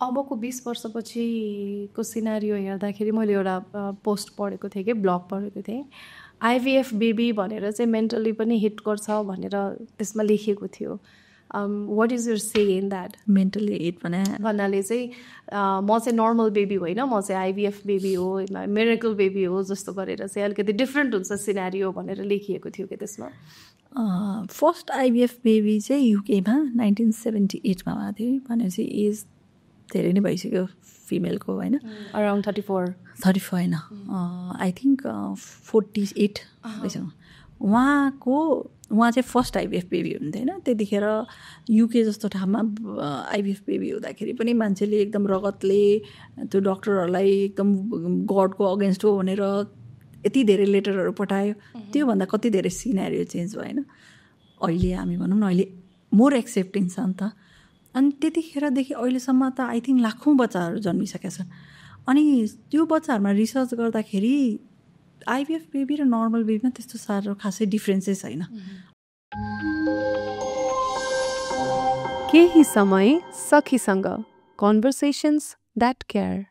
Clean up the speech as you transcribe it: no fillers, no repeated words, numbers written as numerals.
अबको 20 वर्षपछिको सिनारियो हेर्दाखेरि मैले एउटा पोस्ट पढेको थिएँ कि ब्लग पढेको थिएँ आइभीएफ बेबी भनेर चाहिँ मेन्टली पनि हिट गर्छ भनेर त्यसमा लेखिएको थियो what is your say in that mentally hit भन्नाले चाहिँ म चाहिँ नर्मल बेबी होइन म चाहिँ आइभीएफ बेबी हो मिरेकल बेबी हो जस्तो गरेर चाहिँ अलिकति डिफ्रेन्ट हुन्छ सिनारियो भनेर लेखिएको थियो कि त्यसमा फर्स्ट आइभीएफ बेबी चाहिँ युकेमा 1978मा भएको थियो भनेपछि एज धेरै नै भइसक्यो फिमेलको होइन अराउन्ड 34 होइन आई थिङ्क 48 भइसक्यो उहाँ चाहिँ फर्स्ट आइभीएफ बेबी हुन्थ्यो होइन त्यतिखेर युके जस्तो ठाउँमा आइभीएफ बेबी हुँदाखेरि पनि मान्छेले एकदम रगतले त्यो डक्टरहरूलाई एकदम गडको अगेन्स्ट हो भनेर यति धेरै लेटरहरू पठायो त्योभन्दा कति धेरै सिनारियो चेन्ज भयो होइन अहिले हामी भनौँ न अहिले मोर एक्सेप्टिङ छ नि त अनि त्यतिखेरदेखि अहिलेसम्म त आई थिङ्क लाखौँ बच्चाहरू जन्मिसकेका छन् अनि त्यो बच्चाहरूमा रिसर्च गर्दाखेरि आइभीएफ बेबी र नर्मल बेबीमा त्यस्तो साह्रो खासै डिफ्रेन्सेस छैन केही समय सखीसँग कन्भर्सेसन्स द्याट केयर